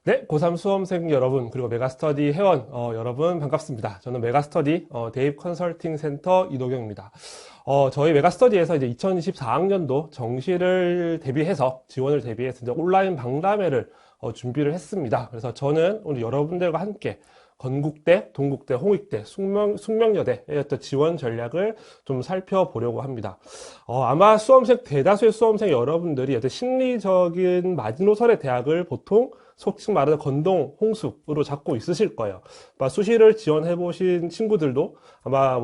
네, 고3 수험생 여러분, 그리고 메가스터디 회원 여러분 반갑습니다. 저는 메가스터디 대입 컨설팅 센터 이도경입니다. 저희 메가스터디에서 이제 2024학년도 정시를 대비해서 지원을 대비해서 이제 온라인 박람회를 준비를 했습니다. 그래서 저는 오늘 여러분들과 함께 건국대, 동국대, 홍익대, 숙명여대의 어떤 지원 전략을 좀 살펴보려고 합니다. 아마 대다수의 수험생 여러분들이 어떤 심리적인 마지노선의 대학을 보통 속칭 말하는 건동, 홍수로 잡고 있으실 거예요. 아마 수시를 지원해보신 친구들도 아마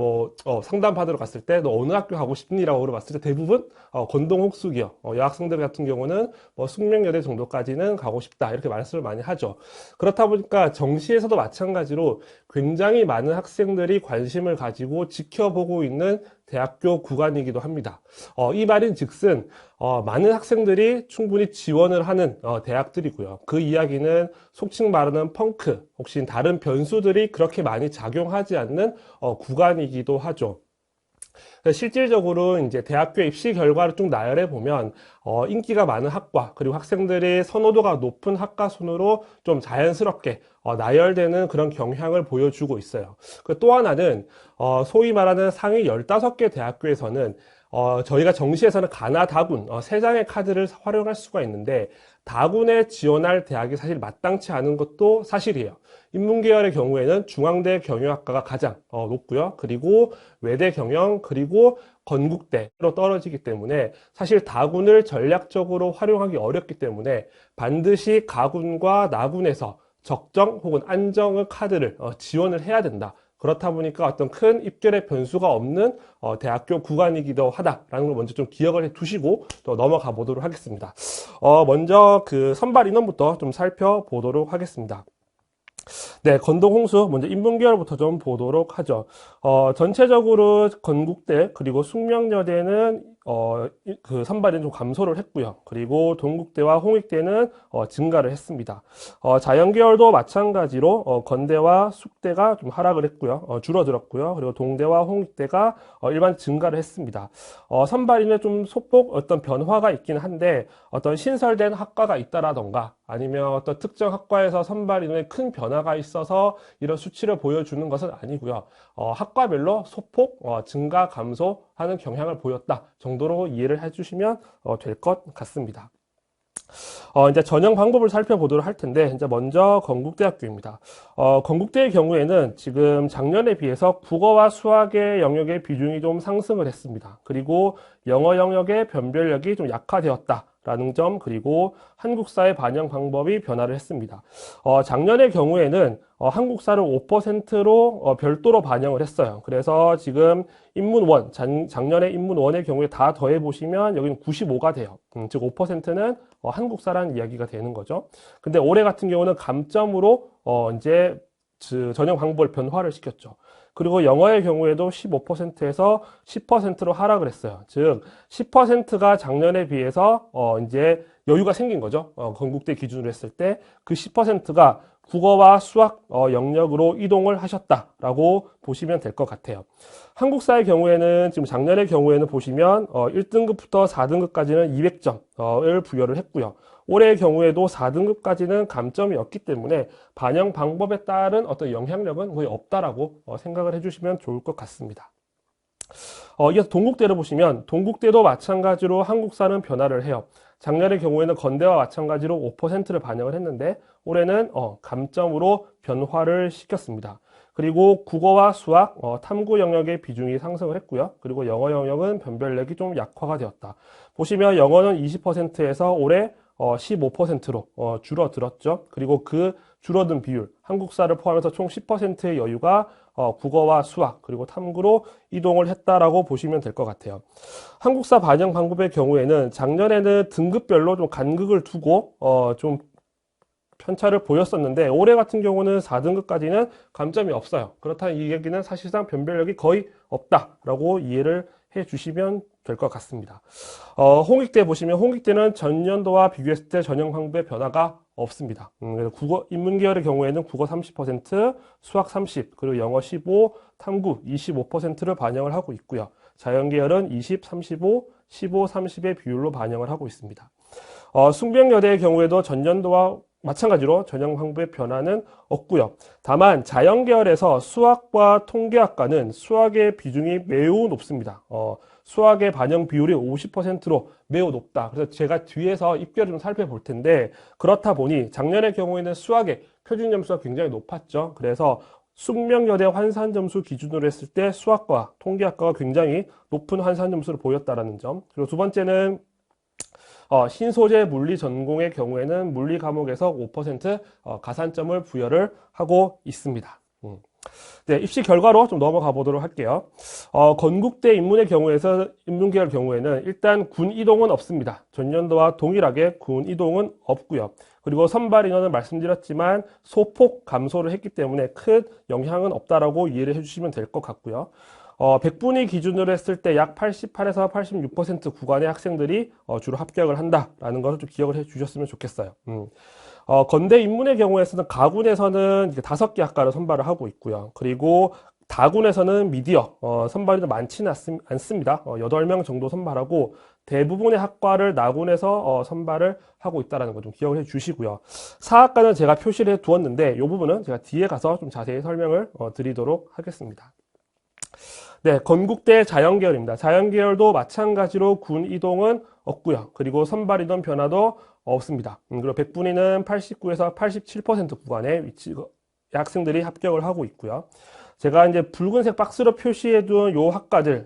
상담 받으러 갔을 때 너 어느 학교 가고 싶니라고 물어봤을 때 대부분 건동, 홍수기요. 여학생들 같은 경우는 숙명여대 정도까지는 가고 싶다 이렇게 말씀을 많이 하죠. 그렇다 보니까 정시에서도 마찬가지로 굉장히 많은 학생들이 관심을 가지고 지켜보고 있는 대학교 구간이기도 합니다. 이 말인즉슨 많은 학생들이 충분히 지원을 하는 대학들이고요. 그 이야기는 속칭 말하는 펑크, 혹시 다른 변수들이 그렇게 많이 작용하지 않는 구간이기도 하죠. 실질적으로 이제 대학교 입시 결과를 쭉 나열해 보면 인기가 많은 학과 그리고 학생들의 선호도가 높은 학과 순으로 좀 자연스럽게 나열되는 그런 경향을 보여주고 있어요. 또 하나는 소위 말하는 상위 15개 대학교에서는 저희가 정시에서는 가나 다군 세 장의 카드를 활용할 수가 있는데 다군에 지원할 대학이 사실 마땅치 않은 것도 사실이에요. 인문계열의 경우에는 중앙대 경영학과가 가장 높고요. 그리고 외대 경영, 그리고 건국대로 떨어지기 때문에 사실 다군을 전략적으로 활용하기 어렵기 때문에 반드시 가군과 나군에서 적정 혹은 안정의 카드를 지원을 해야 된다. 그렇다 보니까 어떤 큰 입결의 변수가 없는 대학교 구간이기도 하다라는 걸 먼저 좀 기억을 해 두시고 또 넘어가 보도록 하겠습니다. 먼저 그 선발 인원부터 좀 살펴보도록 하겠습니다. 네, 건동홍수 먼저 인문계열부터 좀 보도록 하죠. 전체적으로 건국대 그리고 숙명여대는 그 선발이 좀 감소를 했고요. 그리고 동국대와 홍익대는 증가를 했습니다. 자연계열도 마찬가지로 건대와 숙대가 좀 하락을 했고요. 줄어들었고요. 그리고 동대와 홍익대가 일반 증가를 했습니다. 선발인의 좀 소폭 어떤 변화가 있긴 한데 어떤 신설된 학과가 있다라던가 아니면 어떤 특정 학과에서 선발 인원에 큰 변화가 있어서 이런 수치를 보여주는 것은 아니고요. 학과별로 소폭 증가 감소하는 경향을 보였다 정도로 이해를 해주시면 될 것 같습니다. 이제 전형 방법을 살펴보도록 할 텐데, 이제 먼저 건국대학교입니다. 건국대의 경우에는 지금 작년에 비해서 국어와 수학의 영역의 비중이 좀 상승을 했습니다. 그리고 영어 영역의 변별력이 좀 약화되었다. 라는 점, 그리고 한국사의 반영 방법이 변화를 했습니다. 작년의 경우에는 한국사를 5%로 별도로 반영을 했어요. 그래서 지금 인문1, 작년에 인문1의 경우에 다 더해보시면 여기는 95가 돼요. 즉 5%는 한국사라는 이야기가 되는 거죠. 근데 올해 같은 경우는 감점으로 이제 전형 방법을 변화를 시켰죠. 그리고 영어의 경우에도 15%에서 10%로 하락을 했어요. 즉 10%가 작년에 비해서 이제 여유가 생긴 거죠. 건국대 기준으로 했을 때 그 10%가 국어와 수학 영역으로 이동을 하셨다라고 보시면 될 것 같아요. 한국사의 경우에는 지금 작년의 경우에는 보시면 1등급부터 4등급까지는 200점을 부여를 했고요. 올해의 경우에도 4등급까지는 감점이 없기 때문에 반영 방법에 따른 어떤 영향력은 거의 없다라고 생각을 해주시면 좋을 것 같습니다. 이어서 동국대를 보시면 동국대도 마찬가지로 한국사는 변화를 해요. 작년의 경우에는 건대와 마찬가지로 5%를 반영을 했는데 올해는 감점으로 변화를 시켰습니다. 그리고 국어와 수학, 탐구 영역의 비중이 상승을 했고요. 그리고 영어 영역은 변별력이 좀 약화가 되었다. 보시면 영어는 20%에서 올해 15%로 줄어들었죠. 그리고 그 줄어든 비율, 한국사를 포함해서 총 10%의 여유가 국어와 수학, 그리고 탐구로 이동을 했다라고 보시면 될 것 같아요. 한국사 반영 방법의 경우에는 작년에는 등급별로 좀 간극을 두고 좀 편차를 보였었는데 올해 같은 경우는 4등급까지는 감점이 없어요. 그렇다면 이 얘기는 사실상 변별력이 거의 없다라고 이해를 해주시면 될 것 같습니다. 홍익대 보시면 홍익대는 전년도와 비교했을 때 전형 방법의 변화가 없습니다. 그래서 인문계열의 경우에는 국어 30%, 수학 30, 그리고 영어 15, 탐구 25%를 반영을 하고 있고요. 자연계열은 20, 35, 15, 30의 비율로 반영을 하고 있습니다. 숙명여대의 경우에도 전년도와 마찬가지로 전형 항부의 변화는 없고요. 다만 자연계열에서 수학과 통계학과는 수학의 비중이 매우 높습니다. 수학의 반영 비율이 50%로 매우 높다. 그래서 제가 뒤에서 입결을 좀 살펴볼 텐데, 그렇다 보니 작년의 경우에는 수학의 표준 점수가 굉장히 높았죠. 그래서 숙명여대 환산 점수 기준으로 했을 때 수학과 통계학과가 굉장히 높은 환산 점수를 보였다라는 점. 그리고 두 번째는 신소재 물리 전공의 경우에는 물리 과목에서 5% 가산점을 부여를 하고 있습니다. 네, 입시 결과로 좀 넘어가 보도록 할게요. 건국대 인문계열 경우에는 일단 군 이동은 없습니다. 전년도와 동일하게 군 이동은 없고요. 그리고 선발 인원은 말씀드렸지만 소폭 감소를 했기 때문에 큰 영향은 없다라고 이해를 해주시면 될 것 같고요. 100분위 기준으로 했을 때 약 88에서 86% 구간의 학생들이 주로 합격을 한다라는 것을 좀 기억을 해 주셨으면 좋겠어요. 건대 인문의 경우에서는 가군에서는 5개 학과를 선발을 하고 있고요. 그리고 다군에서는 미디어 선발이 많지는 않습니다. 8명 정도 선발하고 대부분의 학과를 나군에서 선발을 하고 있다는 거 좀 기억을 해 주시고요. 사학과는 제가 표시를 해 두었는데 이 부분은 제가 뒤에 가서 좀 자세히 설명을 드리도록 하겠습니다. 네, 건국대 자연계열입니다. 자연계열도 마찬가지로 군 이동은 없고요. 그리고 선발 인원 변화도 없습니다. 그리고 100분위는 89에서 87% 구간의 학생들이 합격을 하고 있고요. 제가 이제 붉은색 박스로 표시해둔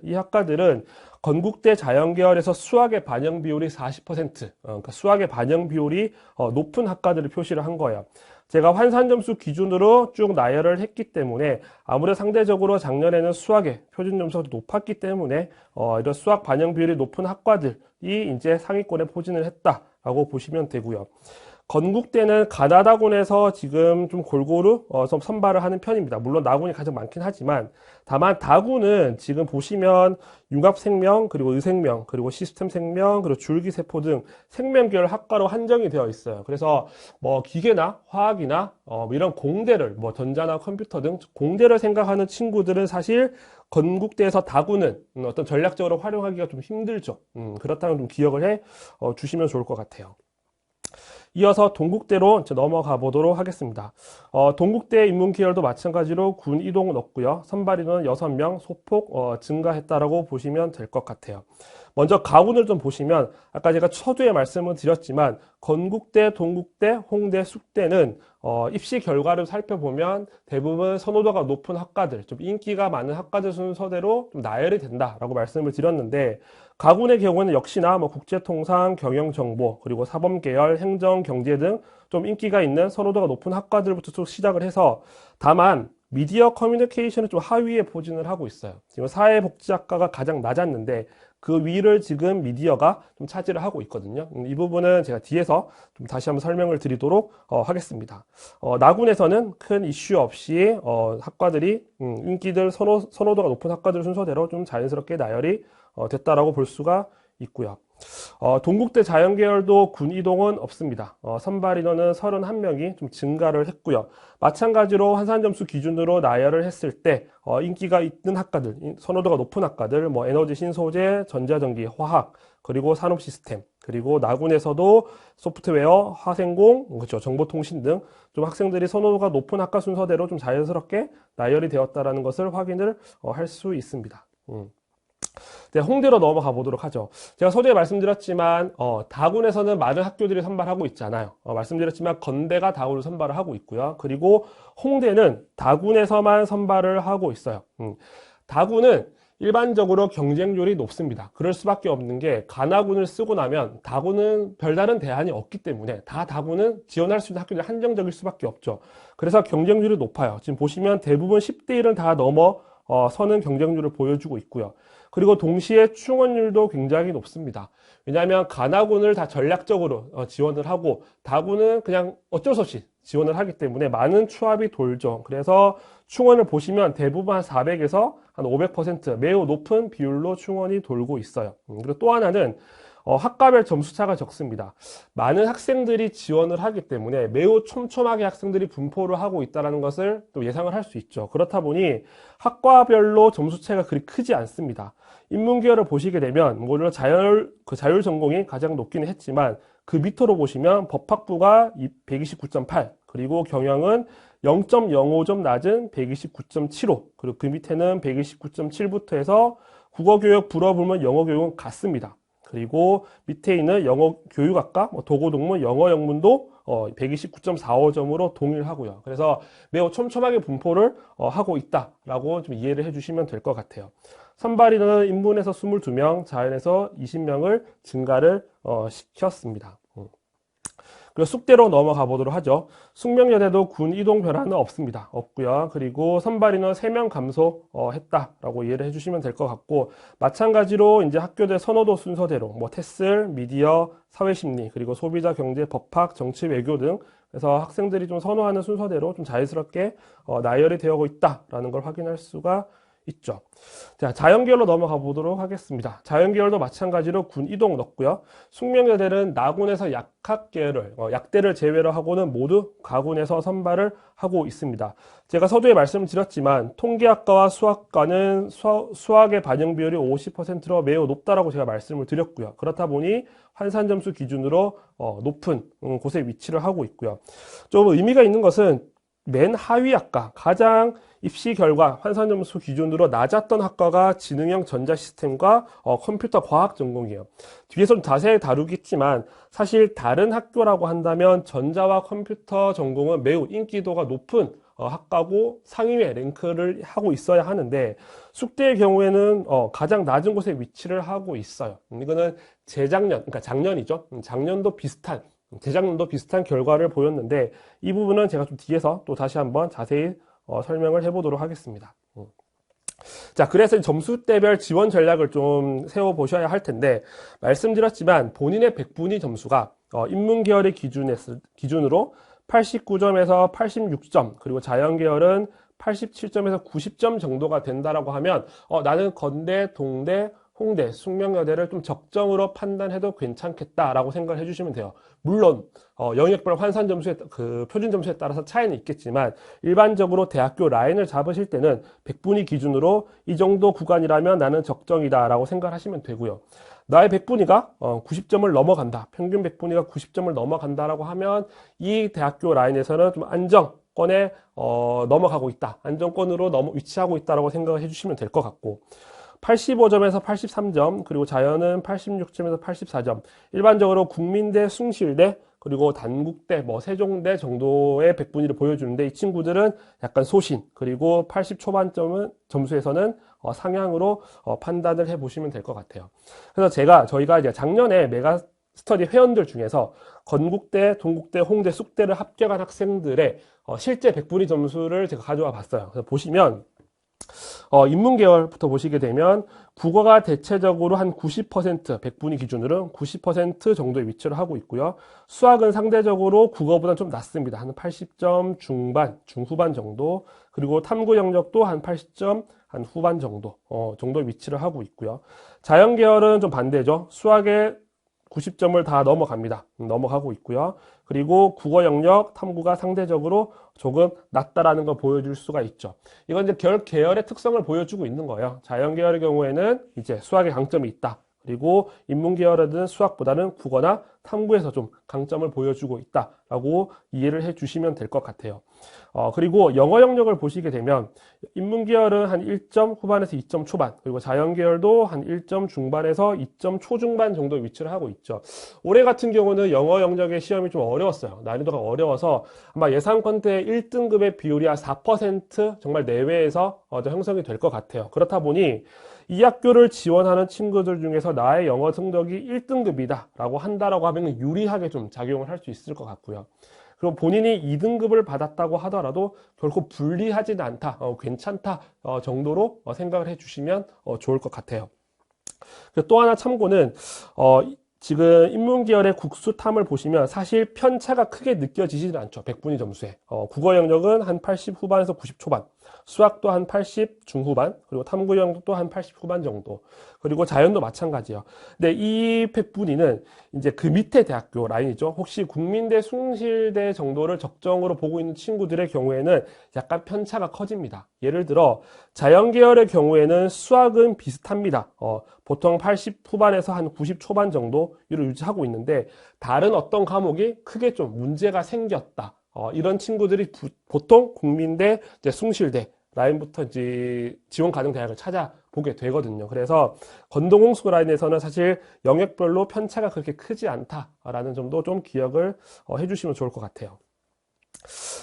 이 학과들은 건국대 자연계열에서 수학의 반영 비율이 40%, 그러니까 수학의 반영 비율이 높은 학과들을 표시를 한 거예요. 제가 환산 점수 기준으로 쭉 나열을 했기 때문에 아무래도 상대적으로 작년에는 수학의 표준 점수가 높았기 때문에 이런 수학 반영 비율이 높은 학과들이 이제 상위권에 포진을 했다라고 보시면 되고요. 건국대는 가나다군에서 지금 좀 골고루 좀 선발을 하는 편입니다. 물론 나군이 가장 많긴 하지만 다만 다군은 지금 보시면 융합생명, 그리고 의생명, 그리고 시스템생명, 그리고 줄기세포 등 생명계열 학과로 한정이 되어 있어요. 그래서 뭐 기계나 화학이나 이런 공대를 전자나 컴퓨터 등 공대를 생각하는 친구들은 사실 건국대에서 다군은 어떤 전략적으로 활용하기가 좀 힘들죠. 그렇다면 좀 기억을 해 주시면 좋을 것 같아요. 이어서 동국대로 넘어가 보도록 하겠습니다. 동국대 인문계열도 마찬가지로 군 이동은 없고요. 선발 인원은 6명 소폭 증가했다라고 보시면 될 것 같아요. 먼저 가군을 좀 보시면 아까 제가 초두에 말씀을 드렸지만 건국대, 동국대, 홍대, 숙대는 입시 결과를 살펴보면 대부분 선호도가 높은 학과들, 좀 인기가 많은 학과들 순서대로 좀 나열이 된다라고 말씀을 드렸는데 가군의 경우는 역시나 국제통상, 경영정보, 그리고 사범계열, 행정, 경제 등 좀 인기가 있는 선호도가 높은 학과들부터 쭉 시작을 해서 다만 미디어 커뮤니케이션은 좀 하위에 포진을 하고 있어요. 지금 사회복지학과가 가장 낮았는데 그 위를 지금 미디어가 좀 차지를 하고 있거든요. 이 부분은 제가 뒤에서 좀 다시 한번 설명을 드리도록 하겠습니다. 나군에서는 큰 이슈 없이 학과들이 인기들 선호도가 높은 학과들 순서대로 좀 자연스럽게 나열이 됐다라고 볼 수가 있고요. 동국대 자연계열도 군 이동은 없습니다. 선발 인원은 31명이 좀 증가를 했고요. 마찬가지로 환산점수 기준으로 나열을 했을 때 인기가 있는 학과들, 선호도가 높은 학과들, 에너지 신소재, 전자전기, 화학, 그리고 산업시스템, 그리고 나군에서도 소프트웨어, 화생공, 그렇죠, 정보통신 등 좀 학생들이 선호도가 높은 학과 순서대로 좀 자연스럽게 나열이 되었다라는 것을 확인을 할 수 있습니다. 네, 홍대로 넘어가 보도록 하죠. 제가 소재에 말씀드렸지만 다군에서는 많은 학교들이 선발하고 있잖아요. 말씀드렸지만 건대가 다군을 선발을 하고 있고요. 그리고 홍대는 다군에서만 선발을 하고 있어요. 다군은 일반적으로 경쟁률이 높습니다. 그럴 수밖에 없는 게 가나군을 쓰고 나면 다군은 별다른 대안이 없기 때문에 다군은 지원할 수 있는 학교들이 한정적일 수밖에 없죠. 그래서 경쟁률이 높아요. 지금 보시면 대부분 10대 1은 다 서는 경쟁률을 보여주고 있고요. 그리고 동시에 충원율도 굉장히 높습니다. 왜냐하면 가나군을 다 전략적으로 지원을 하고 다군은 그냥 어쩔 수 없이 지원을 하기 때문에 많은 추합이 돌죠. 그래서 충원을 보시면 대부분 한 400에서 한 500% 매우 높은 비율로 충원이 돌고 있어요. 그리고 또 하나는 학과별 점수차가 적습니다. 많은 학생들이 지원을 하기 때문에 매우 촘촘하게 학생들이 분포를 하고 있다는 것을 또 예상을 할 수 있죠. 그렇다 보니 학과별로 점수차가 그리 크지 않습니다. 인문계열을 보시게 되면 물론 자율 전공이 가장 높기는 했지만 그 밑으로 보시면 법학부가 129.8, 그리고 경영은 0.05점 낮은 129.75, 그리고 그 밑에는 129.7부터 해서 국어교육, 불어불문, 영어교육은 같습니다. 그리고 밑에 있는 영어교육학과, 도고동문, 영어영문도 129.45점으로 동일하고요. 그래서 매우 촘촘하게 분포를 하고 있다라고 좀 이해를 해주시면 될 것 같아요. 선발인은 인문에서 22명, 자연에서 20명을 증가를 시켰습니다. 그리고 숙대로 넘어가 보도록 하죠. 숙명여대도 군 이동 변화는 없고요. 그리고 선발인은 3명 감소했다라고 이해를 해주시면 될 것 같고, 마찬가지로 이제 학교들 선호도 순서대로 테슬, 미디어, 사회심리, 그리고 소비자, 경제, 법학, 정치, 외교 등 그래서 학생들이 좀 선호하는 순서대로 좀 자연스럽게 나열이 되어 있다라는 걸 확인할 수가 있죠. 자, 자연계열로 넘어가 보도록 하겠습니다. 자연계열도 마찬가지로 군 이동 넣고요. 숙명여대는 나군에서 약학계열을, 약대를 제외로 하고는 모두 가군에서 선발을 하고 있습니다. 제가 서두에 말씀드렸지만 통계학과와 수학과는 수학의 반영 비율이 50%로 매우 높다라고 제가 말씀을 드렸고요. 그렇다 보니 환산 점수 기준으로 높은 곳에 위치를 하고 있고요. 좀 의미가 있는 것은 맨 하위 학과, 가장 입시 결과 환산 점수 기준으로 낮았던 학과가 지능형 전자시스템과 컴퓨터 과학 전공이에요. 뒤에서 좀 자세히 다루겠지만 사실 다른 학교라고 한다면 전자와 컴퓨터 전공은 매우 인기도가 높은 학과고 상위에 랭크를 하고 있어야 하는데, 숙대의 경우에는 가장 낮은 곳에 위치를 하고 있어요. 이거는 재작년, 그러니까 작년이죠. 재작년도 비슷한 결과를 보였는데, 이 부분은 제가 좀 뒤에서 또 다시 한번 자세히 설명을 해보도록 하겠습니다. 자, 그래서 점수대별 지원 전략을 좀 세워보셔야 할 텐데, 말씀드렸지만 본인의 백분위 점수가 인문계열의 기준으로 89점에서 86점, 그리고 자연계열은 87점에서 90점 정도가 된다라고 하면 나는 건대, 동대, 홍대, 숙명여대를 좀 적정으로 판단해도 괜찮겠다라고 생각을 해주시면 돼요. 물론 영역별 환산 점수에 그 표준 점수에 따라서 차이는 있겠지만 일반적으로 대학교 라인을 잡으실 때는 백분위 기준으로 이 정도 구간이라면 나는 적정이다라고 생각하시면 되고요. 나의 백분위가 90점을 넘어간다, 평균 백분위가 90점을 넘어간다라고 하면 이 대학교 라인에서는 좀 안정권에 넘어가고 있다, 안정권으로 위치하고 있다라고 생각을 해주시면 될 것 같고, 85점에서 83점, 그리고 자연은 86점에서 84점. 일반적으로 국민대, 숭실대, 그리고 단국대, 세종대 정도의 백분위를 보여주는데, 이 친구들은 약간 소신, 그리고 80 초반점은 점수에서는 상향으로 판단을 해보시면 될 것 같아요. 그래서 저희가 이제 작년에 메가스터디 회원들 중에서 건국대, 동국대, 홍대, 쑥대를 합격한 학생들의 실제 백분위 점수를 제가 가져와 봤어요. 그래서 보시면 인문계열부터 보시게 되면 국어가 대체적으로 한 90%, 백분위 기준으로 90% 정도의 위치를 하고 있고요. 수학은 상대적으로 국어보다 좀 낮습니다. 한 80점 중반, 중후반 정도. 그리고 탐구 영역도 한 80점 한 후반 정도의 위치를 하고 있고요. 자연계열은 좀 반대죠. 수학에 90점을 다 넘어가고 있고요. 그리고 국어 영역 탐구가 상대적으로 조금 낮다라는 걸 보여줄 수가 있죠. 이건 이제 계열의 특성을 보여주고 있는 거예요. 자연계열의 경우에는 이제 수학에 강점이 있다. 그리고 인문계열은 수학보다는 국어나 탐구에서 좀 강점을 보여주고 있다라고 이해를 해 주시면 될 것 같아요. 그리고 영어 영역을 보시게 되면 인문계열은 한 1점 후반에서 2점 초반, 그리고 자연계열도 한 1점 중반에서 2점 초중반 정도 위치를 하고 있죠. 올해 같은 경우는 영어 영역의 시험이 좀 어려웠어요. 난이도가 어려워서 아마 예상컨대 1등급의 비율이 한 4% 정말 내외에서 형성이 될 것 같아요. 그렇다 보니 이 학교를 지원하는 친구들 중에서 나의 영어 성적이 1등급이다 라고 한다라고 하면 유리하게 좀 작용을 할 수 있을 것 같고요. 그리고 본인이 2등급을 받았다고 하더라도 결코 불리하지는 않다, 괜찮다 정도로 생각을 해주시면 좋을 것 같아요. 또 하나 참고는 지금 인문계열의 국수탐을 보시면 사실 편차가 크게 느껴지지는 않죠. 백분위 점수에. 국어 영역은 한 80 후반에서 90 초반. 수학도 한 80 중후반, 그리고 탐구 영역도 한 80 후반 정도, 그리고 자연도 마찬가지예요. 근데 이 백분위는 이제 그 밑에 대학교 라인이죠. 혹시 국민대, 숭실대 정도를 적정으로 보고 있는 친구들의 경우에는 약간 편차가 커집니다. 예를 들어 자연계열의 경우에는 수학은 비슷합니다. 보통 80 후반에서 한 90 초반 정도를 유지하고 있는데, 다른 어떤 과목이 크게 좀 문제가 생겼다, 이런 친구들이 보통 국민대, 이제 숭실대 라인부터 이제 지원 가능 대학을 찾아보게 되거든요. 그래서 건동홍수 라인에서는 사실 영역별로 편차가 그렇게 크지 않다라는 점도 좀 기억을 해주시면 좋을 것 같아요.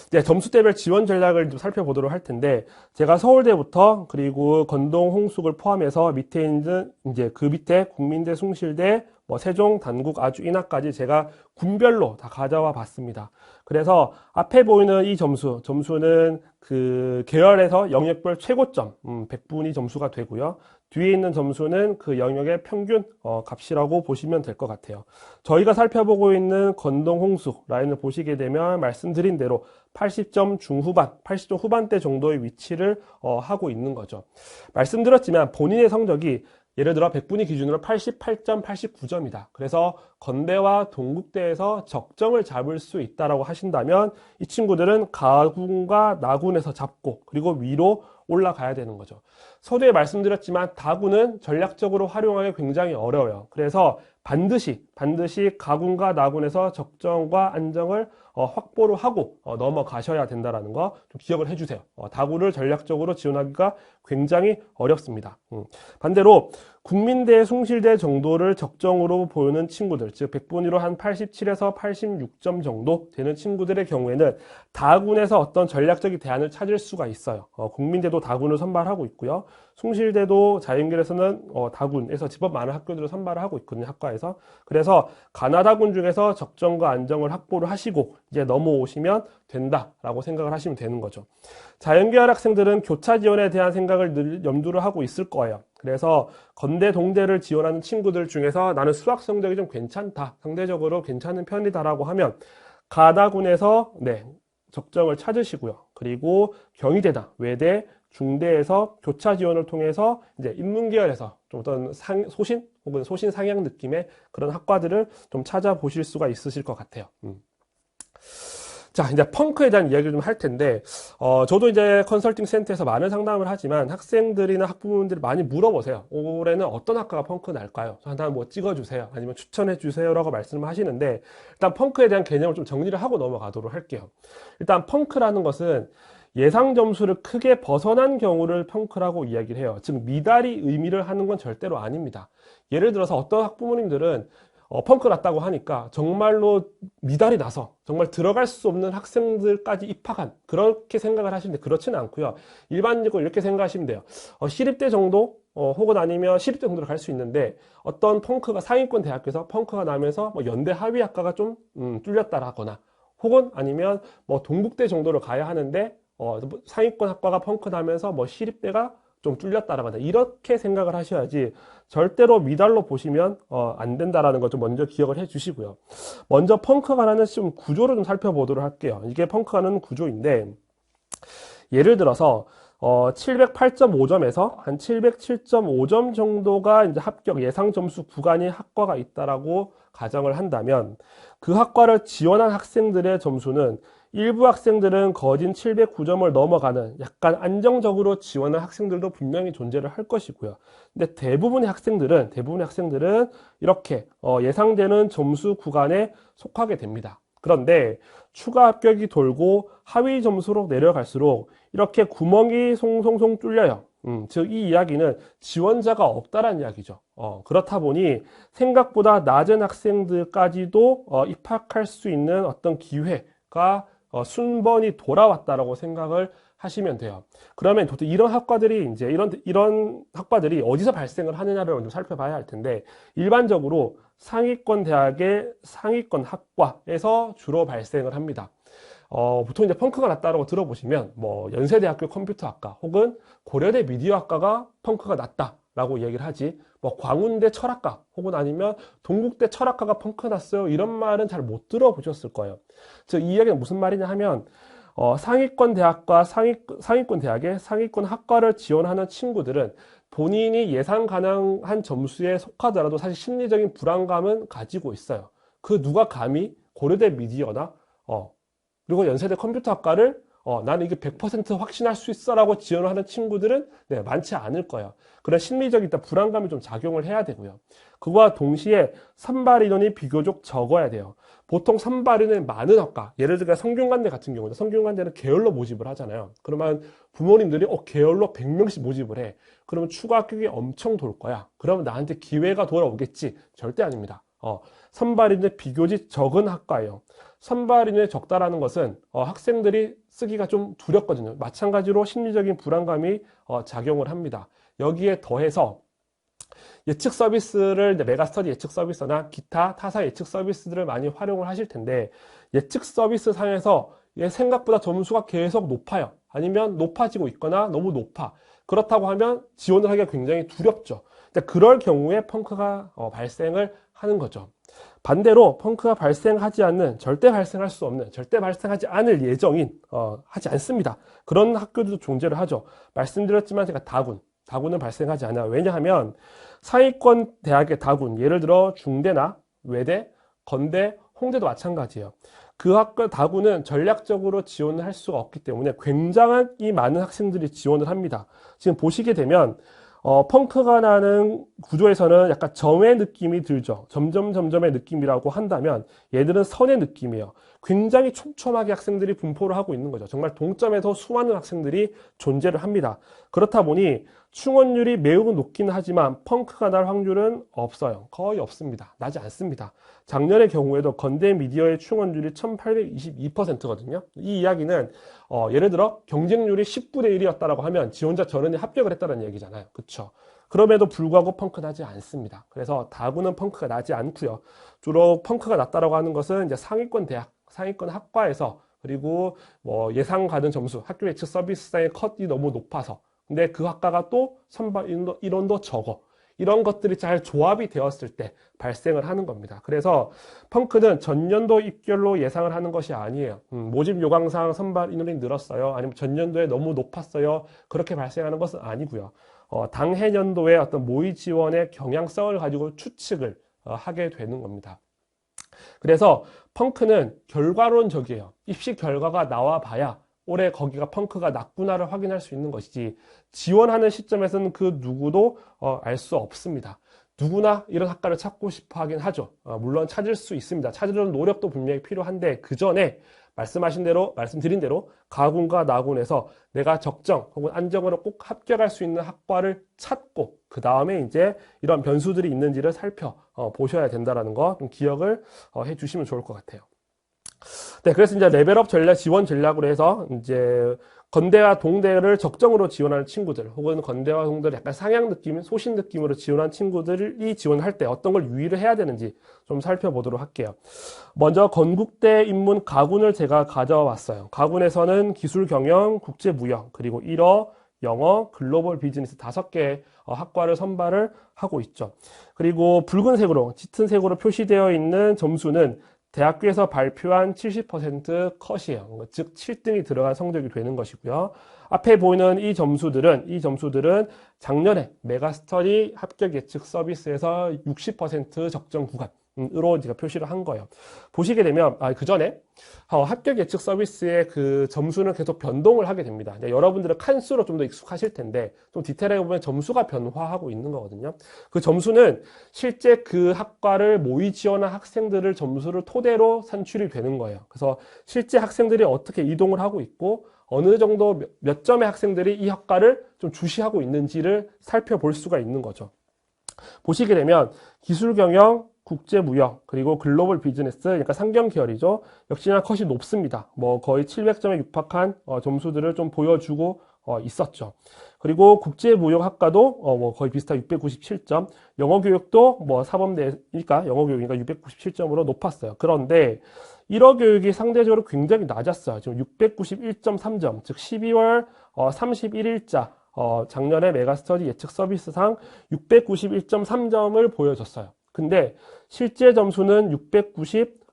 이제 점수대별 지원 전략을 좀 살펴보도록 할 텐데, 제가 서울대부터 그리고 건동, 홍숙을 포함해서 밑에 있는 이제 그 밑에 국민대, 숭실대, 세종, 단국, 아주, 인하까지 제가 군별로 다 가져와 봤습니다. 그래서 앞에 보이는 이 점수는 그 계열에서 영역별 최고점 100분위 점수가 되고요. 뒤에 있는 점수는 그 영역의 평균 값이라고 보시면 될 것 같아요. 저희가 살펴보고 있는 건동, 홍숙 라인을 보시게 되면 말씀드린 대로 80점 중후반, 80점 후반대 정도의 위치를 하고 있는 거죠. 말씀드렸지만 본인의 성적이 예를 들어 100분위 기준으로 88점, 89점이다. 그래서 건대와 동국대에서 적정을 잡을 수 있다라고 하신다면 이 친구들은 가군과 나군에서 잡고 그리고 위로 올라가야 되는 거죠. 서두에 말씀드렸지만 다군은 전략적으로 활용하기 굉장히 어려워요. 그래서 반드시 가군과 나군에서 적정과 안정을 확보를 하고 넘어가셔야 된다는 거 좀 기억을 해주세요. 다군을 전략적으로 지원하기가 굉장히 어렵습니다. 반대로 국민대, 숭실대 정도를 적정으로 보이는 친구들, 즉 100분위로 한 87에서 86점 정도 되는 친구들의 경우에는 다군에서 어떤 전략적인 대안을 찾을 수가 있어요. 국민대도 다군을 선발하고 있고요. 숭실대도 자연계열에서는 다군에서 제법 많은 학교들을 선발을 하고 있거든요, 학과에서. 그래서 가나다군 중에서 적정과 안정을 확보를 하시고 이제 넘어오시면 된다라고 생각을 하시면 되는 거죠. 자연계열 학생들은 교차 지원에 대한 생각을 늘 염두를 하고 있을 거예요. 그래서 건대, 동대를 지원하는 친구들 중에서 나는 수학 성적이 좀 괜찮다, 상대적으로 괜찮은 편이다라고 하면 가나군에서 적정을 찾으시고요. 그리고 경희대나 외대, 중대에서 교차 지원을 통해서 이제 인문계열에서 좀 어떤 소신 혹은 소신 상향 느낌의 그런 학과들을 좀 찾아보실 수가 있으실 것 같아요. 자, 이제 펑크에 대한 이야기를 좀 할 텐데, 저도 이제 컨설팅 센터에서 많은 상담을 하지만 학생들이나 학부모님들이 많이 물어보세요. 올해는 어떤 학과가 펑크 날까요? 하나 뭐 찍어주세요. 아니면 추천해주세요. 라고 말씀을 하시는데, 일단 펑크에 대한 개념을 좀 정리를 하고 넘어가도록 할게요. 일단 펑크라는 것은 예상 점수를 크게 벗어난 경우를 펑크라고 이야기를 해요. 즉 미달이 의미를 하는 건 절대로 아닙니다. 예를 들어서 어떤 학부모님들은 펑크 났다고 하니까 정말로 미달이 나서 정말 들어갈 수 없는 학생들까지 입학한, 그렇게 생각을 하시는데 그렇지는 않고요. 일반적으로 이렇게 생각하시면 돼요. 시립대 정도 혹은 아니면 시립대 정도로 갈 수 있는데 어떤 펑크가 상위권 대학교에서 펑크가 나면서 연대 하위 학과가 좀 뚫렸다라거나, 혹은 아니면 동국대 정도로 가야 하는데 상위권 학과가 펑크 나면서 시립대가 좀 뚫렸다라거나, 이렇게 생각을 하셔야지 절대로 미달로 보시면 안 된다라는 것 좀 먼저 기억을 해 주시고요. 먼저 펑크가 나는 좀 구조를 좀 살펴보도록 할게요. 이게 펑크가 나는 구조인데, 예를 들어서 708.5점에서 한 707.5점 정도가 이제 합격 예상 점수 구간이 학과가 있다라고 가정을 한다면, 그 학과를 지원한 학생들의 점수는 일부 학생들은 거진 709점을 넘어가는 약간 안정적으로 지원한 학생들도 분명히 존재를 할 것이고요. 근데 대부분의 학생들은 이렇게 예상되는 점수 구간에 속하게 됩니다. 그런데 추가 합격이 돌고 하위 점수로 내려갈수록 이렇게 구멍이 송송송 뚫려요. 즉 이 이야기는 지원자가 없다라는 이야기죠. 그렇다 보니 생각보다 낮은 학생들까지도 입학할 수 있는 어떤 기회가 순번이 돌아왔다라고 생각을 하시면 돼요. 그러면 도대체 이런 학과들이 이제 이런 학과들이 어디서 발생을 하느냐를 먼저 살펴봐야 할 텐데, 일반적으로 상위권 대학의 상위권 학과에서 주로 발생을 합니다. 보통 이제 펑크가 났다라고 들어보시면 연세대학교 컴퓨터학과 혹은 고려대 미디어학과가 펑크가 났다라고 얘기를 하지, 광운대 철학과 혹은 아니면 동국대 철학과가 펑크 났어요, 이런 말은 잘 못 들어보셨을 거예요. 즉 이 이야기는 무슨 말이냐 하면 상위권 대학과 상위권 대학의 상위권 학과를 지원하는 친구들은 본인이 예상 가능한 점수에 속하더라도 사실 심리적인 불안감은 가지고 있어요. 그 누가 감히 고려대 미디어나 그리고 연세대 컴퓨터학과를 나는 이게 100% 확신할 수 있어라고 지원을 하는 친구들은 많지 않을 거예요. 그런 심리적인 불안감이 좀 작용을 해야 되고요. 그와 동시에 선발 인원이 비교적 적어야 돼요. 보통 선발 인원이 많은 학과, 예를 들어 성균관대 같은 경우는 성균관대는 계열로 모집을 하잖아요. 그러면 부모님들이 계열로 100명씩 모집을 해. 그러면 추가 합격이 엄청 돌 거야. 그러면 나한테 기회가 돌아오겠지? 절대 아닙니다. 선발 인원이 비교적 적은 학과예요. 선발 인원이 적다라는 것은 학생들이 쓰기가 좀 두렵거든요. 마찬가지로 심리적인 불안감이 작용을 합니다. 여기에 더해서 예측 서비스를 메가스터디 예측 서비스나 기타 타사 예측 서비스들을 많이 활용을 하실 텐데 예측 서비스 상에서 생각보다 점수가 계속 높아요. 아니면 높아지고 있거나 너무 높아. 그렇다고 하면 지원을 하기가 굉장히 두렵죠. 그럴 경우에 펑크가 발생을 하는 거죠. 반대로 펑크가 발생하지 않는, 절대 발생할 수 없는, 절대 발생하지 않을 예정인 하지 않습니다. 그런 학교들도 존재를 하죠. 말씀드렸지만 제가 다군은 발생하지 않아요. 왜냐하면 상위권 대학의 다군, 예를 들어 중대나 외대, 건대, 홍대도 마찬가지예요. 그 학교 다군은 전략적으로 지원을 할 수가 없기 때문에 굉장한 이 많은 학생들이 지원을 합니다. 지금 보시게 되면 펑크가 나는 구조에서는 약간 점의 느낌이 들죠. 점점의 느낌이라고 한다면 얘들은 선의 느낌이에요. 굉장히 촘촘하게 학생들이 분포를 하고 있는 거죠. 정말 동점에서 수많은 학생들이 존재를 합니다. 그렇다 보니 충원율이 매우 높긴 하지만 펑크가 날 확률은 없어요. 거의 없습니다. 나지 않습니다. 작년의 경우에도 건대 미디어의 충원율이 1822%거든요. 이 이야기는 예를 들어 경쟁률이 10분의 1이었다라고 하면 지원자 전원이 합격을 했다는 얘기잖아요. 그렇죠? 그럼에도 불구하고 펑크 나지 않습니다. 그래서 다군은 펑크가 나지 않고요. 주로 펑크가 났다라고 하는 것은 이제 상위권 대학, 상위권 학과에서 그리고 예상 가는 점수, 학교 예측 서비스상의 컷이 너무 높아서 근데 그 학과가 또 선발 인원도 적어. 이런 것들이 잘 조합이 되었을 때 발생을 하는 겁니다. 그래서 펑크는 전년도 입결로 예상을 하는 것이 아니에요. 모집 요강상 선발 인원이 늘었어요. 아니면 전년도에 너무 높았어요. 그렇게 발생하는 것은 아니고요. 당해년도의 어떤 모의 지원의 경향성을 가지고 추측을 하게 되는 겁니다. 그래서 펑크는 결과론적이에요. 입시 결과가 나와 봐야 올해 거기가 펑크가 낮구나를 확인할 수 있는 것이지 지원하는 시점에서는 그 누구도 알 수 없습니다. 누구나 이런 학과를 찾고 싶어 하긴 하죠. 물론 찾을 수 있습니다. 찾으려는 노력도 분명히 필요한데 그 전에 말씀드린 대로 가군과 나군에서 내가 적정 혹은 안정으로 꼭 합격할 수 있는 학과를 찾고 그 다음에 이제 이런 변수들이 있는지를 살펴보셔야 된다는 거 좀 기억을 해주시면 좋을 것 같아요. 네, 그래서 이제 레벨업 전략, 지원 전략으로 해서 이제 건대와 동대를 적정으로 지원하는 친구들, 혹은 건대와 동대를 약간 상향 느낌, 소신 느낌으로 지원한 친구들이 지원할 때 어떤 걸 유의를 해야 되는지 좀 살펴보도록 할게요. 먼저 건국대 인문 가군을 제가 가져왔어요. 가군에서는 기술 경영, 국제 무역, 그리고 일어, 영어, 글로벌 비즈니스 5개의 학과를 선발을 하고 있죠. 그리고 붉은색으로, 짙은 색으로 표시되어 있는 점수는 대학교에서 발표한 70% 컷이에요. 즉 7등이 들어간 성적이 되는 것이고요. 앞에 보이는 이 점수들은 작년에 메가스터디 합격 예측 서비스에서 60% 적정 구간으로 제가 표시를 한 거예요. 보시게 되면 그 전에 합격 예측 서비스의 그 점수는 계속 변동을 하게 됩니다. 여러분들은 칸수로 좀 더 익숙하실 텐데 좀 디테일하게 보면 점수가 변화하고 있는 거거든요. 그 점수는 실제 그 학과를 모의 지원한 학생들을 점수를 토대로 산출이 되는 거예요. 그래서 실제 학생들이 어떻게 이동을 하고 있고 어느 정도 몇 점의 학생들이 이 학과를 좀 주시하고 있는지를 살펴볼 수가 있는 거죠. 보시게 되면 기술경영, 국제무역, 그리고 글로벌 비즈니스, 그러니까 상경 계열이죠. 역시나 컷이 높습니다. 거의 700점에 육박한 점수들을 좀 보여주고 있었죠. 그리고 국제무역학과도 거의 비슷한 697점, 영어교육도 사범대니까 영어교육이니까 697점으로 높았어요. 그런데 일어교육이 상대적으로 굉장히 낮았어요. 지금 691.3점, 즉 12월 31일자 작년에 메가스터디 예측 서비스상 691.3점을 보여줬어요. 근데 실제 점수는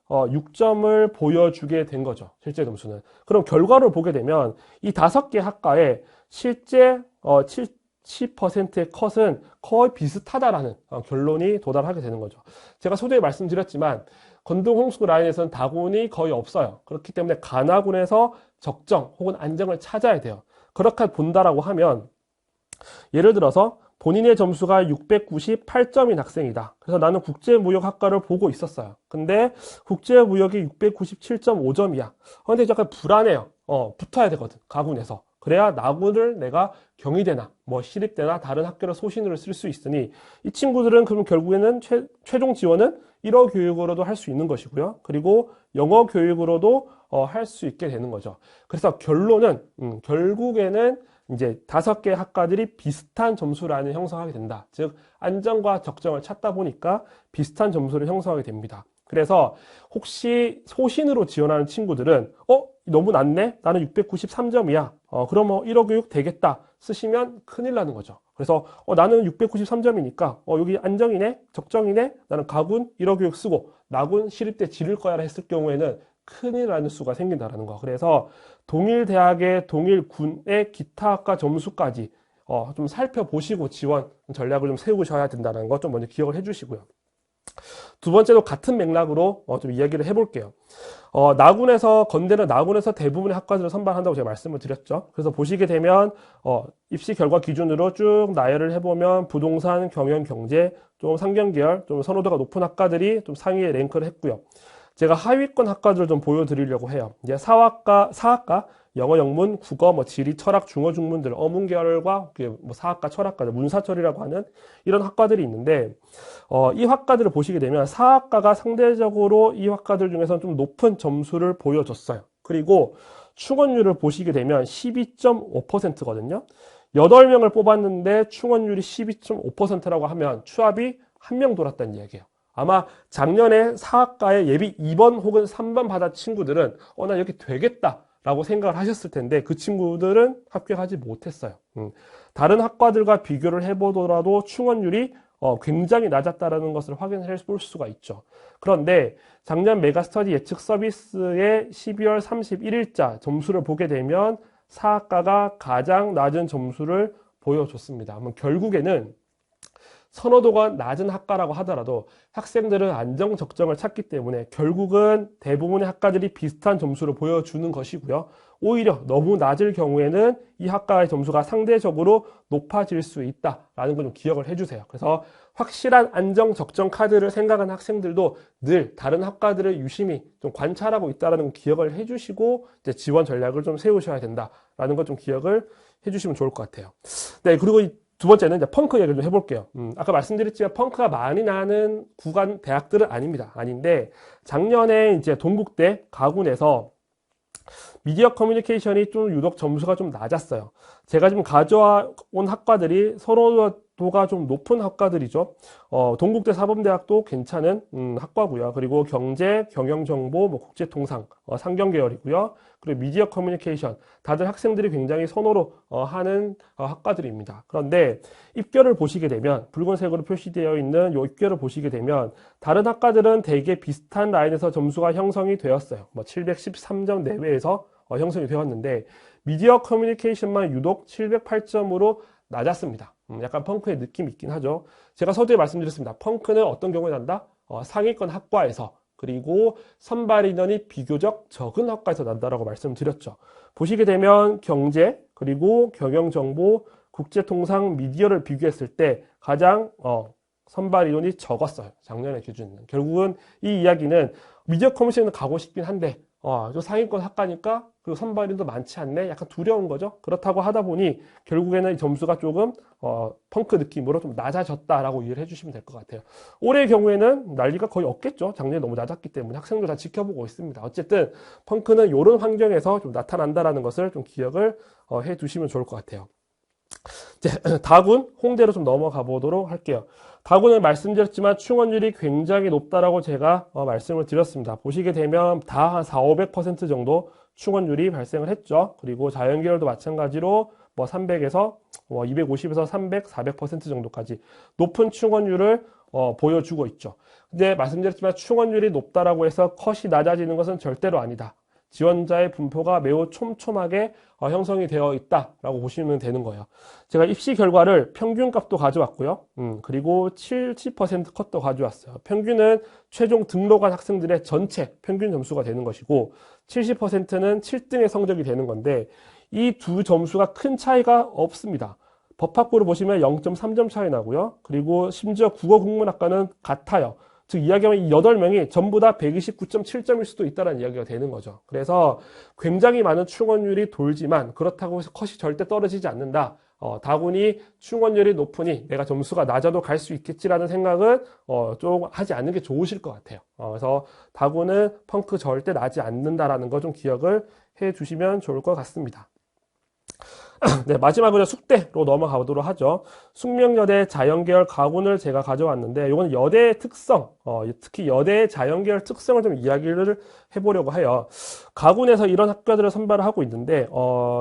6점을 보여주게 된 거죠. 실제 점수는. 그럼 결과를 보게 되면 이 5개 학과에 실제 70%의 컷은 거의 비슷하다라는 결론이 도달하게 되는 거죠. 제가 소두에 말씀드렸지만 건등 홍수 라인에서는 다군이 거의 없어요. 그렇기 때문에 간화군에서 적정 혹은 안정을 찾아야 돼요. 그렇게 본다라고 하면 예를 들어서 본인의 점수가 698점인 학생이다. 그래서 나는 국제무역학과를 보고 있었어요. 근데 국제무역이 697.5점이야. 근데 약간 불안해요. 붙어야 되거든. 가군에서. 그래야 나군을 내가 경희대나 뭐 시립대나 다른 학교를 소신으로 쓸 수 있으니 이 친구들은 그럼 결국에는 최종 지원은 1어 교육으로도 할 수 있는 것이고요. 그리고 영어 교육으로도 할 수 있게 되는 거죠. 그래서 결론은 결국에는 이제 5개 학과들이 비슷한 점수라인을 형성하게 된다. 즉 안정과 적정을 찾다 보니까 비슷한 점수를 형성하게 됩니다. 그래서 혹시 소신으로 지원하는 친구들은 너무 낮네? 나는 693점이야. 그럼 1어 교육 되겠다. 쓰시면 큰일 나는 거죠. 그래서 나는 693점이니까 여기 안정이네? 적정이네? 나는 가군 1어 교육 쓰고 나군 시립대 지를 거야 했을 경우에는 큰일 나는 수가 생긴다는 거. 그래서 동일 대학의 동일 군의 기타 학과 점수까지 좀 살펴보시고 지원 전략을 좀 세우셔야 된다는 거 좀 먼저 기억을 해주시고요. 두 번째도 같은 맥락으로 좀 이야기를 해볼게요. 건대는 나군에서 대부분의 학과들을 선발한다고 제가 말씀을 드렸죠. 그래서 보시게 되면 입시 결과 기준으로 쭉 나열을 해보면 부동산, 경영, 경제, 좀 상경계열, 좀 선호도가 높은 학과들이 좀 상위에 랭크를 했고요. 제가 하위권 학과들을 좀 보여드리려고 해요. 이제 사학과, 영어, 영문, 국어, 지리, 철학, 중어, 중문들, 어문 계열과 사학과, 철학과, 문사철이라고 하는 이런 학과들이 있는데, 이 학과들을 보시게 되면 사학과가 상대적으로 이 학과들 중에서는 좀 높은 점수를 보여줬어요. 그리고 충원율을 보시게 되면 12.5%거든요. 8명을 뽑았는데 충원율이 12.5%라고 하면 추합이 1명 돌았다는 이야기예요. 아마 작년에 사학과에 예비 2번 혹은 3번 받은 친구들은 나 여기 되겠다 라고 생각을 하셨을 텐데 그 친구들은 합격하지 못했어요. 다른 학과들과 비교를 해보더라도 충원율이 굉장히 낮았다는 것을 확인해 볼 수가 있죠. 그런데 작년 메가스터디 예측 서비스의 12월 31일자 점수를 보게 되면 사학과가 가장 낮은 점수를 보여줬습니다. 결국에는 선호도가 낮은 학과라고 하더라도 학생들은 안정 적정을 찾기 때문에 결국은 대부분의 학과들이 비슷한 점수를 보여주는 것이고요. 오히려 너무 낮을 경우에는 이 학과의 점수가 상대적으로 높아질 수 있다라는 걸 좀 기억을 해주세요. 그래서 확실한 안정 적정 카드를 생각하는 학생들도 늘 다른 학과들을 유심히 좀 관찰하고 있다는 기억을 해주시고 이제 지원 전략을 좀 세우셔야 된다라는 걸 좀 기억을 해주시면 좋을 것 같아요. 네, 그리고 두 번째는 이제 펑크 얘기를 좀 해볼게요. 아까 말씀드렸지만 펑크가 많이 나는 구간 대학들은 아닌데 작년에 이제 동국대 가군에서 미디어 커뮤니케이션이 좀 유독 점수가 좀 낮았어요. 제가 지금 가져온 학과들이 선호도가 좀 높은 학과들이죠. 동국대 사범대학도 괜찮은 학과고요. 그리고 경제, 경영정보, 국제통상, 상경계열이고요. 그리고 미디어 커뮤니케이션, 다들 학생들이 굉장히 선호로 하는 학과들입니다. 그런데 입결을 보시게 되면 붉은색으로 표시되어 있는 이 입결을 보시게 되면 다른 학과들은 대개 비슷한 라인에서 점수가 형성이 되었어요. 713점 내외에서 형성이 되었는데 미디어 커뮤니케이션만 유독 708점으로 낮았습니다. 약간 펑크의 느낌이 있긴 하죠. 제가 서두에 말씀드렸습니다. 펑크는 어떤 경우에 난다? 상위권 학과에서 그리고 선발 인원이 비교적 적은 학과에서 난다라고 말씀드렸죠. 보시게 되면 경제 그리고 경영정보, 국제통상, 미디어를 비교했을 때 가장 선발 인원이 적었어요. 작년의 기준은. 결국은 이 이야기는 미디어 커뮤니케이션은 가고 싶긴 한데 저 상위권 학과니까 그 선발인도 많지 않네? 약간 두려운 거죠. 그렇다고 하다 보니 결국에는 이 점수가 조금 펑크 느낌으로 좀 낮아졌다라고 이해를 해주시면 될 것 같아요. 올해의 경우에는 난리가 거의 없겠죠. 작년에 너무 낮았기 때문에 학생들 다 지켜보고 있습니다. 어쨌든 펑크는 이런 환경에서 좀 나타난다라는 것을 좀 기억을 해두시면 좋을 것 같아요. 이제 다군 홍대로 좀 넘어가 보도록 할게요. 다군은 말씀드렸지만 충원율이 굉장히 높다라고 제가 말씀을 드렸습니다. 보시게 되면 다 한 400~500% 정도 충원율이 발생을 했죠. 그리고 자연계열도 마찬가지로 300에서 250에서 300, 400% 정도까지 높은 충원율을 보여주고 있죠. 근데 말씀드렸지만 충원율이 높다라고 해서 컷이 낮아지는 것은 절대로 아니다. 지원자의 분포가 매우 촘촘하게 형성이 되어 있다라고 보시면 되는 거예요. 제가 입시 결과를 평균값도 가져왔고요. 그리고 70% 컷도 가져왔어요. 평균은 최종 등록한 학생들의 전체 평균 점수가 되는 것이고 70%는 7등의 성적이 되는 건데 이 두 점수가 큰 차이가 없습니다. 법학부를 보시면 0.3점 차이 나고요. 그리고 심지어 국어국문학과는 같아요. 즉 이야기하면 이 8명이 전부 다 129.7점일 수도 있다는 이야기가 되는 거죠. 그래서 굉장히 많은 충원율이 돌지만 그렇다고 해서 컷이 절대 떨어지지 않는다. 다군이 충원율이 높으니 내가 점수가 낮아도 갈 수 있겠지라는 생각은 좀 하지 않는 게 좋으실 것 같아요. 그래서 다군은 펑크 절대 나지 않는다라는 거 좀 기억을 해 주시면 좋을 것 같습니다. 네, 마지막으로 숙대로 넘어가 보도록 하죠. 숙명여대 자연계열 가군을 제가 가져왔는데 이건 여대의 특성, 특히 여대의 자연계열 특성을 좀 이야기를 해보려고 해요. 가군에서 이런 학교들을 선발을 하고 있는데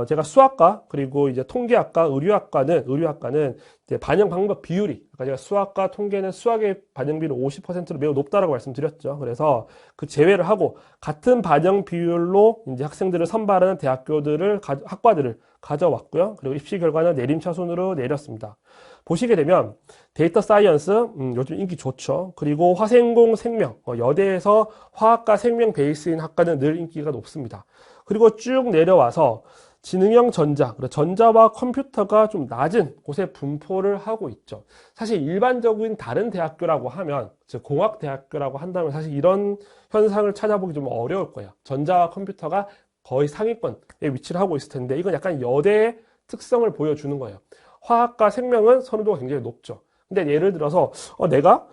제가 수학과 그리고 이제 통계학과, 의료학과는 이제 반영 방법 비율이 아까 제가 수학과 통계는 수학의 반영 비율이 50%로 매우 높다라고 말씀드렸죠. 그래서 그 제외를 하고 같은 반영 비율로 이제 학생들을 선발하는 학과들을 가져왔고요. 그리고 입시 결과는 내림차순으로 내렸습니다. 보시게 되면 데이터 사이언스, 요즘 인기 좋죠. 그리고 화생공 생명, 여대에서 화학과 생명 베이스인 학과는 늘 인기가 높습니다. 그리고 쭉 내려와서 지능형 전자와 컴퓨터가 좀 낮은 곳에 분포를 하고 있죠. 사실 일반적인 다른 대학교라고 하면, 즉 공학대학교라고 한다면 사실 이런 현상을 찾아보기 좀 어려울 거예요. 전자와 컴퓨터가 거의 상위권에 위치를 하고 있을 텐데 이건 약간 여대의 특성을 보여주는 거예요. 화학과 생명은 선호도가 굉장히 높죠. 근데 예를 들어서 내가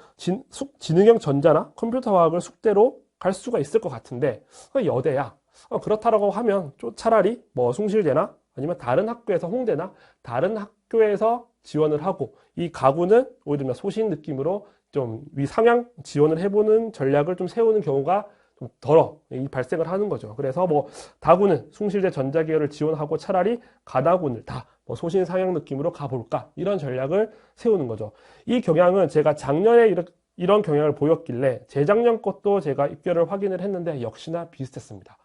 지능형 전자나 컴퓨터 화학을 숙대로 갈 수가 있을 것 같은데 여대야. 그렇다라고 하면 차라리 뭐 숭실대나 아니면 다른 학교에서 홍대나 다른 학교에서 지원을 하고 이 가구는 오히려 들면 소신 느낌으로 좀 위상향 지원을 해보는 전략을 좀 세우는 경우가 좀 발생을 하는 거죠. 그래서 뭐 다구는 숭실대 전자계열을 지원하고 차라리 가다군을 다 뭐 소신 상향 느낌으로 가볼까 이런 전략을 세우는 거죠. 이 경향은 제가 작년에 이런 경향을 보였길래 재작년 것도 제가 입결을 확인을 했는데 역시나 비슷했습니다.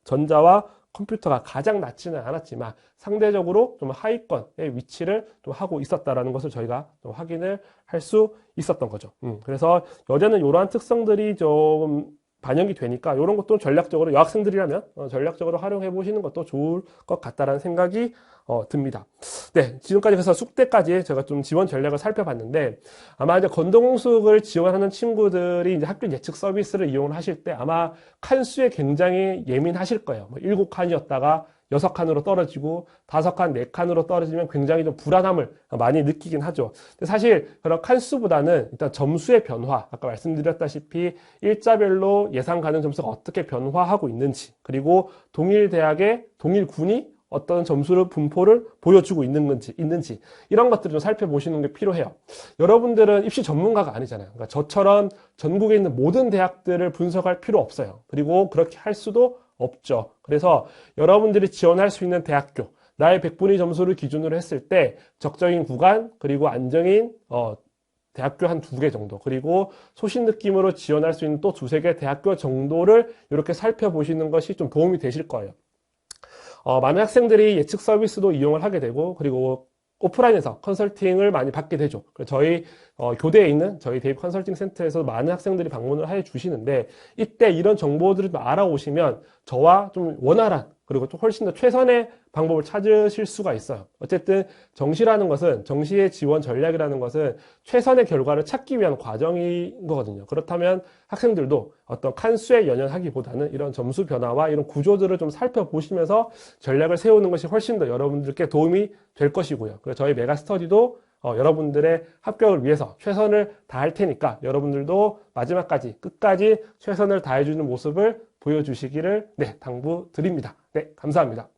전자와 컴퓨터가 가장 낮지는 않았지만 상대적으로 좀 하위권의 위치를 좀 하고 있었다라는 것을 저희가 좀 확인을 할 수 있었던 거죠. 그래서 여대는 이러한 특성들이 좀 반영이 되니까 이런 것도 전략적으로 여학생들이라면 전략적으로 활용해 보시는 것도 좋을 것 같다라는 생각이 듭니다. 네, 지금까지 그래서 숙대까지 제가 좀 지원 전략을 살펴봤는데 아마 이제 건동홍숙을 지원하는 친구들이 이제 학교 예측 서비스를 이용을 하실 때 아마 칸수에 굉장히 예민하실 거예요. 뭐 7칸이었다가 6칸으로 떨어지고 5칸, 4칸으로 떨어지면 굉장히 좀 불안함을 많이 느끼긴 하죠. 근데 사실 그런 칸수보다는 일단 점수의 변화, 아까 말씀드렸다시피 일자별로 예상 가능 점수가 어떻게 변화하고 있는지, 그리고 동일 대학의 동일 군이 어떤 점수를 분포를 보여주고 있는지 이런 것들을 좀 살펴보시는 게 필요해요. 여러분들은 입시 전문가가 아니잖아요. 그러니까 저처럼 전국에 있는 모든 대학들을 분석할 필요 없어요. 그리고 그렇게 할 수도 없죠. 그래서 여러분들이 지원할 수 있는 대학교, 나의 100분위 점수를 기준으로 했을 때 적정인 구간, 그리고 안정인 대학교 한 2개 정도, 그리고 소신 느낌으로 지원할 수 있는 또 2-3개 대학교 정도를 이렇게 살펴보시는 것이 좀 도움이 되실 거예요. 많은 학생들이 예측 서비스도 이용을 하게 되고, 그리고 오프라인에서 컨설팅을 많이 받게 되죠. 저희 교대에 있는 저희 대입 컨설팅 센터에서 많은 학생들이 방문을 해 주시는데 이때 이런 정보들을 좀 알아오시면 저와 좀 원활한 그리고 또 훨씬 더 최선의 방법을 찾으실 수가 있어요. 어쨌든 정시의 지원 전략이라는 것은 최선의 결과를 찾기 위한 과정인 거거든요. 그렇다면 학생들도 어떤 칸수에 연연하기보다는 이런 점수 변화와 이런 구조들을 좀 살펴보시면서 전략을 세우는 것이 훨씬 더 여러분들께 도움이 될 것이고요. 그래서 저희 메가스터디도 여러분들의 합격을 위해서 최선을 다할 테니까 여러분들도 마지막까지 끝까지 최선을 다해주는 모습을 보여주시기를 당부드립니다. 네, 감사합니다.